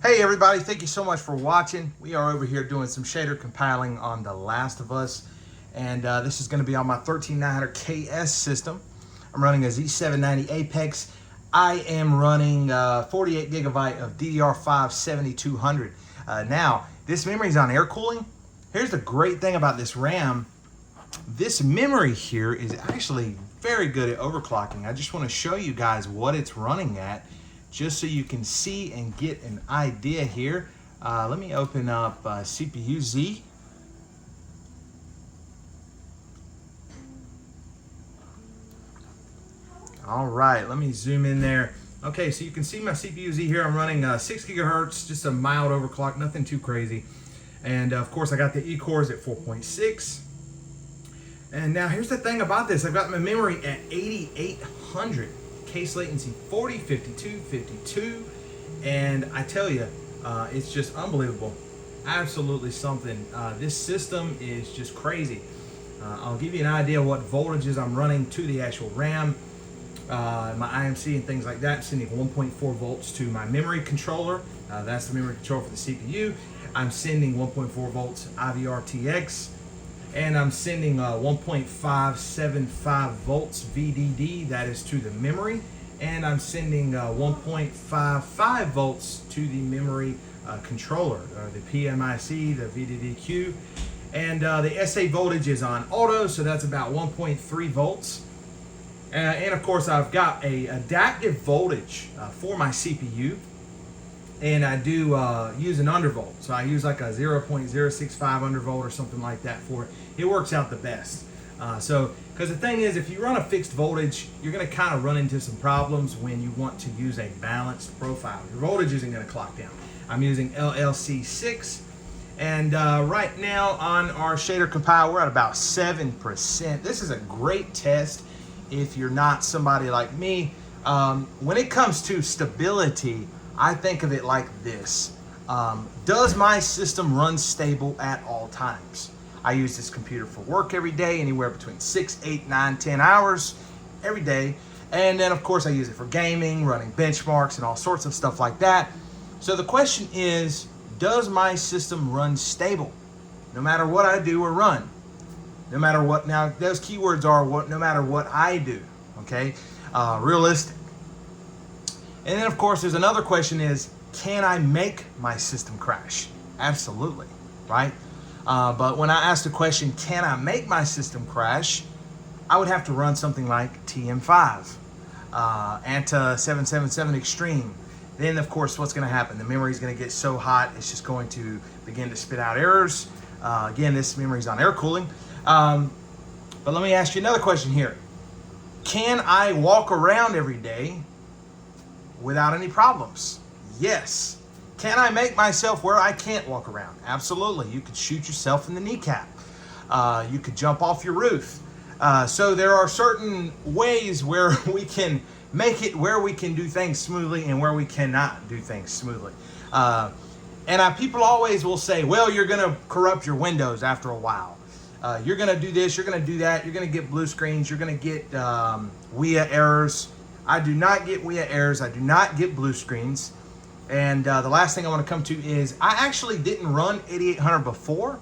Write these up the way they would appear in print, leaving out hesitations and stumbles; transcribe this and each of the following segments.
Hey everybody, thank you so much for watching. We are over here doing some shader compiling on The Last of Us, and this is going to be on my 13900KS system. I'm running a Z790 Apex. I am running 48 gigabyte of DDR5 7200. Now, this memory is on air cooling. Here's the great thing about this RAM. This memory here is actually very good at overclocking. I just want to show you guys what it's running at, just so you can see and get an idea here. Let me open up CPU Z. All right, let me zoom in there. Okay, so you can see my CPU Z here. I'm running 6 gigahertz, just a mild overclock, nothing too crazy. And of course, I got the E-cores at 4.6. And now here's the thing about this. I've got my memory at 8800. Case latency 40, 52, 52, and I tell you, it's just unbelievable. Absolutely something. This system is just crazy. I'll give you an idea of what voltages I'm running to the actual RAM, my IMC and things like that. I'm sending 1.4 volts to my memory controller. That's the memory controller for the CPU. I'm sending 1.4 volts IVR-TX. And I'm sending 1.575 volts VDD, that is to the memory. And I'm sending 1.55 volts to the memory controller, the PMIC, the VDDQ. And the SA voltage is on auto, so that's about 1.3 volts. And of course, I've got a adaptive voltage for my CPU. And I do use an undervolt. So I use like a 0.065 undervolt or something like that for it. It works out the best. Because the thing is, if you run a fixed voltage, you're going to kind of run into some problems when you want to use a balanced profile. Your voltage isn't going to clock down. I'm using LLC6. And right now on our shader compile, we're at about 7%. This is a great test if you're not somebody like me. When it comes to stability, I think of it like this. Does my system run stable at all times? I use this computer for work every day, anywhere between 6, 8, 9, 10 hours every day. And then of course I use it for gaming, running benchmarks and all sorts of stuff like that. So the question is, does my system run stable? No matter what I do or run. No matter what, now those keywords are no matter what I do, okay? Realistic. And then of course there's another question is, can I make my system crash? Absolutely, right? But when I ask the question, can I make my system crash? I would have to run something like TM5, ANTA 777 Extreme. Then of course what's gonna happen? The memory is gonna get so hot, it's just going to begin to spit out errors. Again, this memory is on air cooling. But let me ask you another question here. Can I walk around every day without any problems? Yes. Can I make myself where I can't walk around? Absolutely. You could shoot yourself in the kneecap. You could jump off your roof. So there are certain ways where we can make it where we can do things smoothly and where we cannot do things smoothly. People always will say, well, you're going to corrupt your Windows after a while. You're going to do this, you're going to do that, you're going to get blue screens, you're going to get WIA errors. I do not get WIA errors. I do not get blue screens. And the last thing I want to come to is I actually didn't run 8800 before.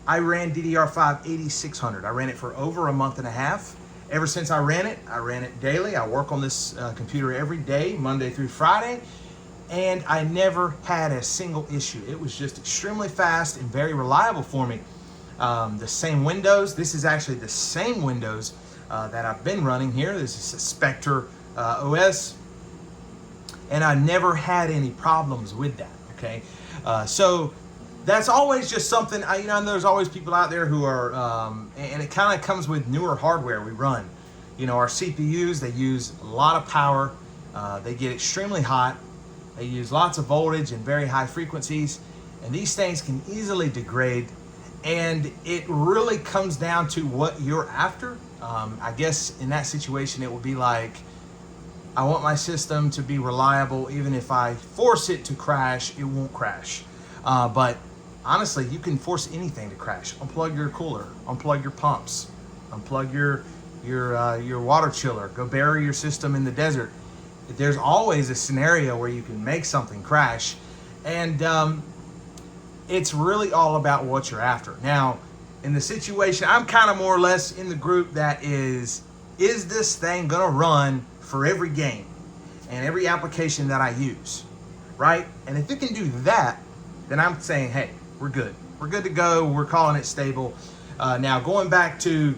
I ran DDR5 8600. I ran it for over a month and a half. Ever since I ran it daily. I work on this computer every day, Monday through Friday. And I never had a single issue. It was just extremely fast and very reliable for me. The same Windows. This is actually the same Windows that I've been running here. This is a Spectre OS, and I never had any problems with that. Okay, so that's always just something. You know, there's always people out there who are, and it kind of comes with newer hardware we run. You know, our CPUs, they use a lot of power. They get extremely hot. They use lots of voltage and very high frequencies, and these things can easily degrade. And it really comes down to what you're after. I guess in that situation, it will be like, I want my system to be reliable. Even if I force it to crash, it won't crash. But honestly, you can force anything to crash. Unplug your cooler, unplug your pumps, unplug your water chiller, go bury your system in the desert. There's always a scenario where you can make something crash. And it's really all about what you're after. Now, in the situation, I'm kind of more or less in the group that is this thing gonna run for every game and every application that I use, right? And if it can do that, then I'm saying, hey, we're good. We're good to go. We're calling it stable. Now, going back to,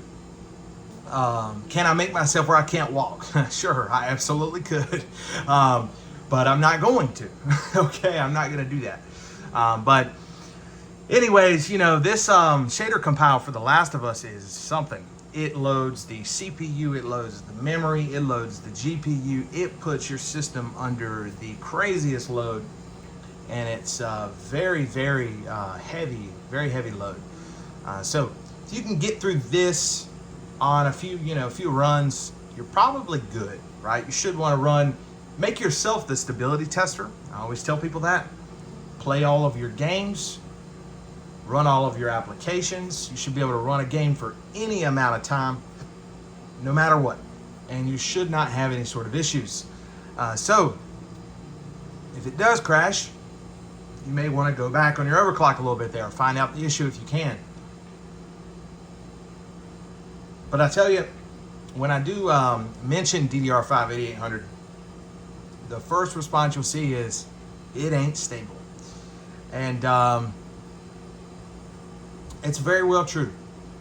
can I make myself where I can't walk? Sure, I absolutely could. But I'm not going to. Okay, I'm not going to do that. But anyways, you know, this shader compile for The Last of Us is something. It loads the CPU, it loads the memory, it loads the GPU. It puts your system under the craziest load, and it's very, very heavy load. So if you can get through this on a few runs, you're probably good, right? You should want to make yourself the stability tester. I always tell people that. Play all of your games, run all of your applications. You should be able to run a game for any amount of time, no matter what. And you should not have any sort of issues. So if it does crash, you may want to go back on your overclock a little bit there, find out the issue if you can. But I tell you, when I do mention DDR5 8800, the first response you'll see is, it ain't stable. And it's very well true.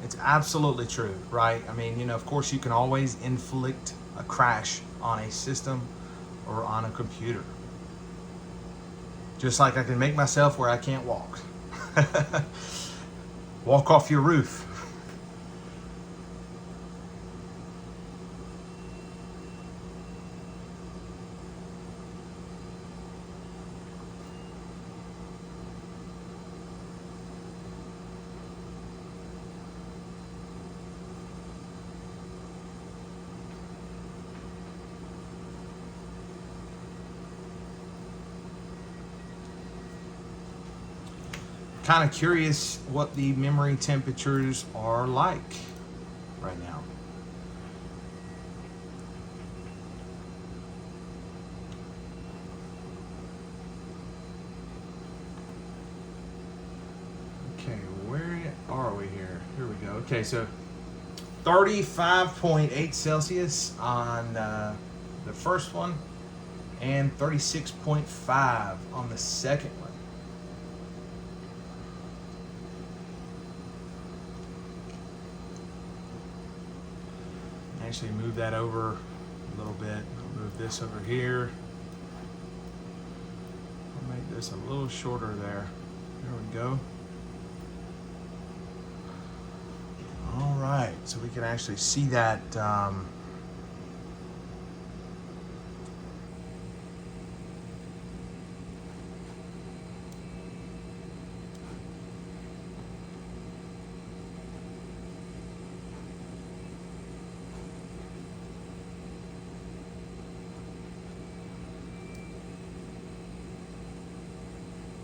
It's absolutely true, right? I mean, you know, of course you can always inflict a crash on a system or on a computer. Just like I can make myself where I can't walk. Walk off your roof. Kind of curious what the memory temperatures are like right now. Okay, where are we here? Here we go. Okay, so 35.8 Celsius on the first one and 36.5 on the second one. Actually move that over a little bit. I'll move this over here. I'll make this a little shorter there. There we go. All right, so we can actually see that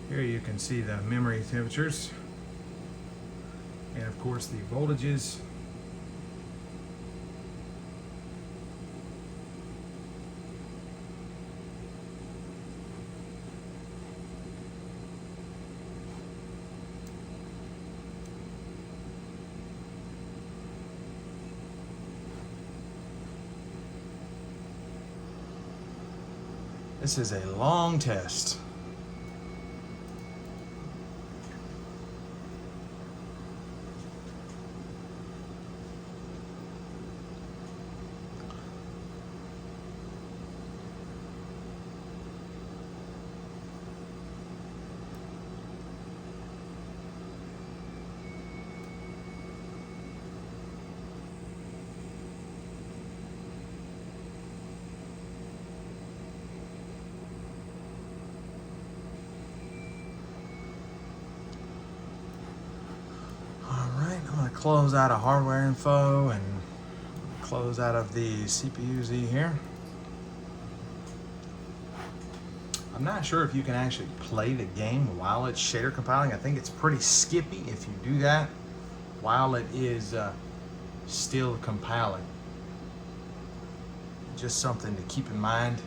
here you can see the memory temperatures and of course the voltages. This is a long test. Close out of hardware info and close out of the CPU Z here. I'm not sure if you can actually play the game while it's shader compiling. I think it's pretty skippy if you do that while it is still compiling. Just something to keep in mind.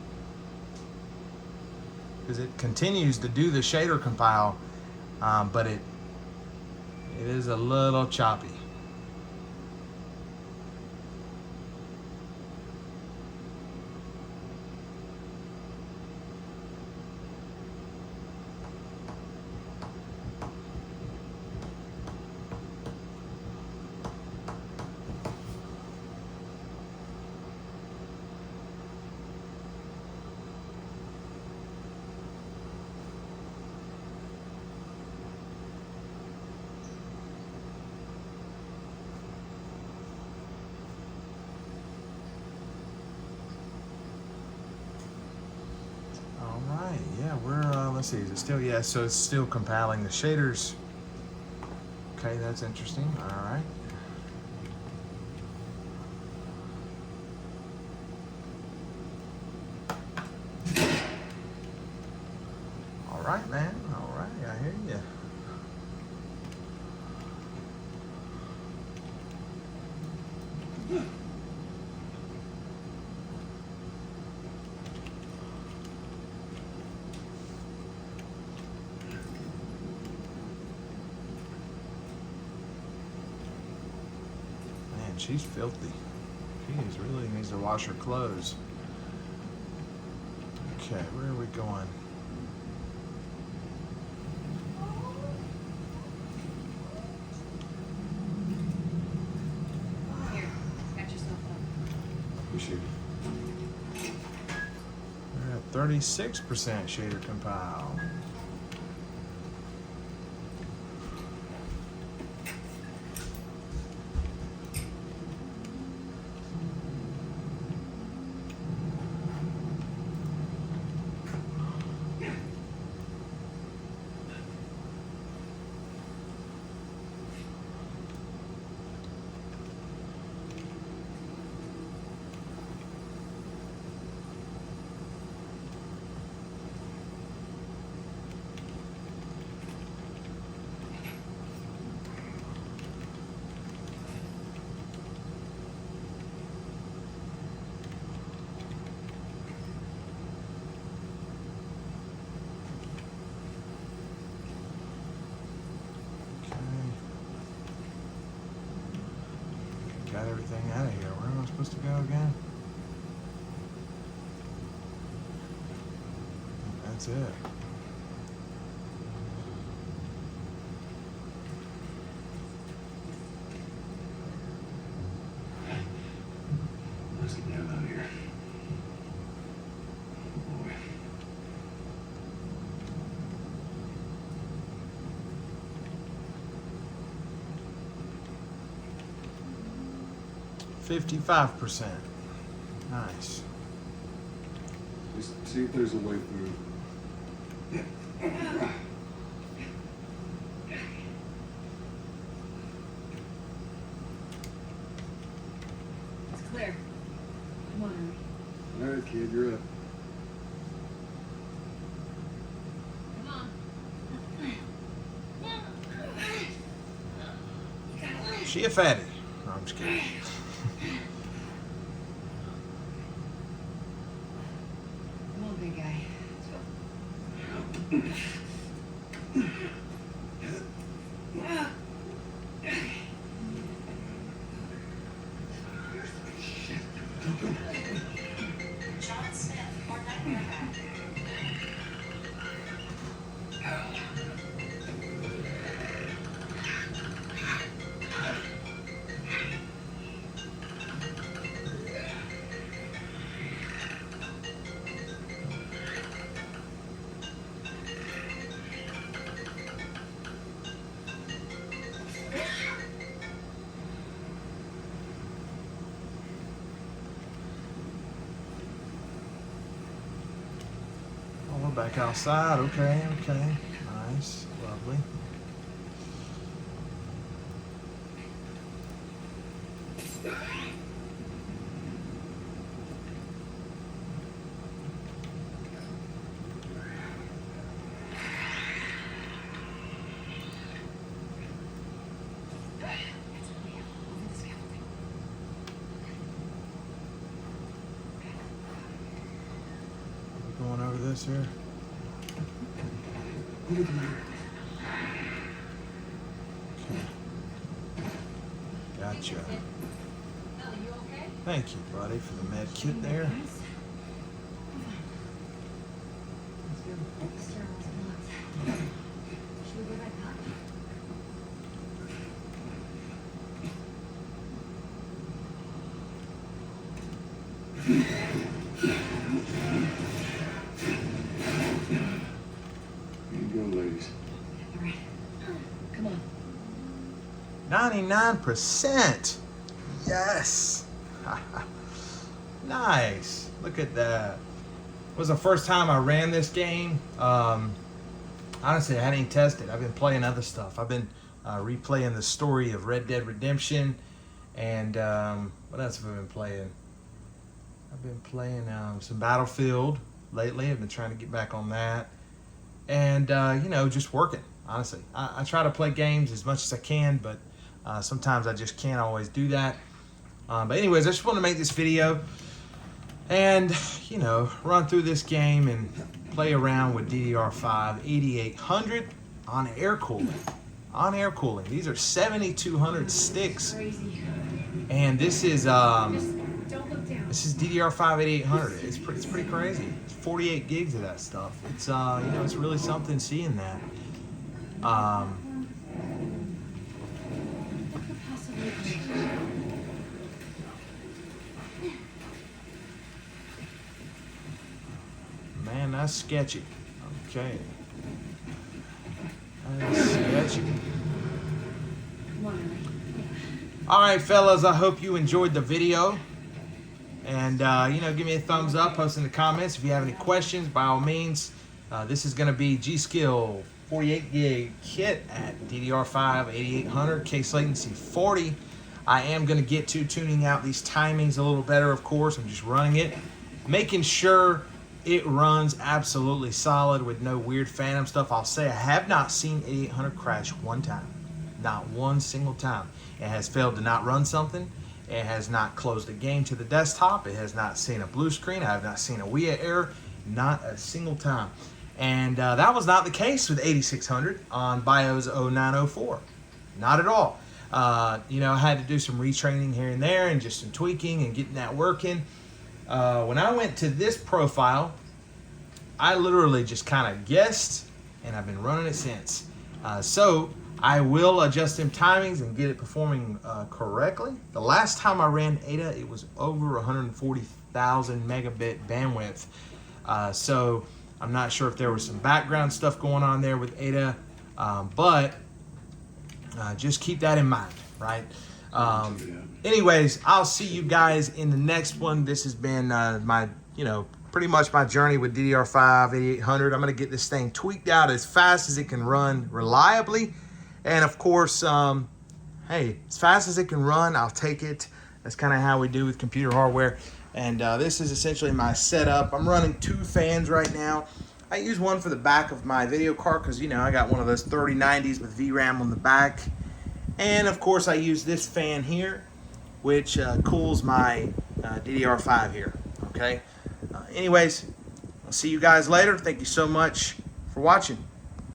because it continues to do the shader compile, but it is a little choppy. Yeah, we're, let's see, is it still, yeah, so it's still compiling the shaders. Okay, that's interesting, all right. All right, man, all right, I hear you. She's filthy. She really needs to wash her clothes. Okay, where are we going? Here, catch yourself up. Appreciate it. We're at 36% shader compile. Got everything out of here. Where am I supposed to go again? That's it. Let's get down out of here. Oh boy. 55%. Nice. Just see if there's a way through. It's clear. Come on, Harry. All right, kid, you're up. Come on. She a fatty. No, I'm just kidding. Come on, big guy. John Smith or Nightmare Hat. Oh, we're back outside. Okay, okay. Nice. Lovely. Going over this here. Gotcha. Ellie, you okay? Thank you, buddy, for the med kit there. Should we go back up? Here you go, ladies. All right. Come on. 99%. Yes. Nice. Look at that. It was the first time I ran this game. Honestly, I hadn't even tested. I've been playing other stuff. I've been replaying the story of Red Dead Redemption. And what else have I been playing? I've been playing some Battlefield lately. I've been trying to get back on that. And, you know, just working, honestly. I try to play games as much as I can, but sometimes I just can't always do that. But anyways, I just want to make this video and, you know, run through this game and play around with DDR5 8800 on air cooling. On air cooling. These are 7200 sticks. Crazy. And this is Just don't look down. this is DDR5 8800. It's pretty crazy. It's 48 gigs of that stuff. It's you know, it's really something seeing that. What could possibly be? Man, that's sketchy. Okay. That's sketchy. Come on, Ellie. All right, fellas, I hope you enjoyed the video. And, you know, give me a thumbs up, post in the comments. If you have any questions, by all means, this is going to be G.Skill 48 gig kit at DDR5 8800, case latency 40. I am going to get to tuning out these timings a little better, of course. I'm just running it, making sure it runs absolutely solid with no weird phantom stuff. I'll say I have not seen 8800 crash one time. Not one single time. It has failed to not run something. It has not closed a game to the desktop. It has not seen a blue screen. I have not seen a WIA error. Not a single time. And that was not the case with 8600 on BIOS 0904. Not at all. You know, I had to do some retraining here and there and just some tweaking and getting that working. When I went to this profile, I literally just kind of guessed, and I've been running it since. So I will adjust them timings and get it performing correctly. The last time I ran Ada, it was over 140,000 megabit bandwidth. So I'm not sure if there was some background stuff going on there with Ada, but just keep that in mind, right? Anyways, I'll see you guys in the next one. This has been my, you know, pretty much my journey with DDR5 8800. I'm going to get this thing tweaked out as fast as it can run reliably. And of course, hey, as fast as it can run, I'll take it. That's kind of how we do with computer hardware. And this is essentially my setup. I'm running 2 fans right now. I use one for the back of my video card because, you know, I got one of those 3090s with VRAM on the back. And of course, I use this fan here, which cools my DDR5 here. Okay. Anyways, I'll see you guys later. Thank you so much for watching.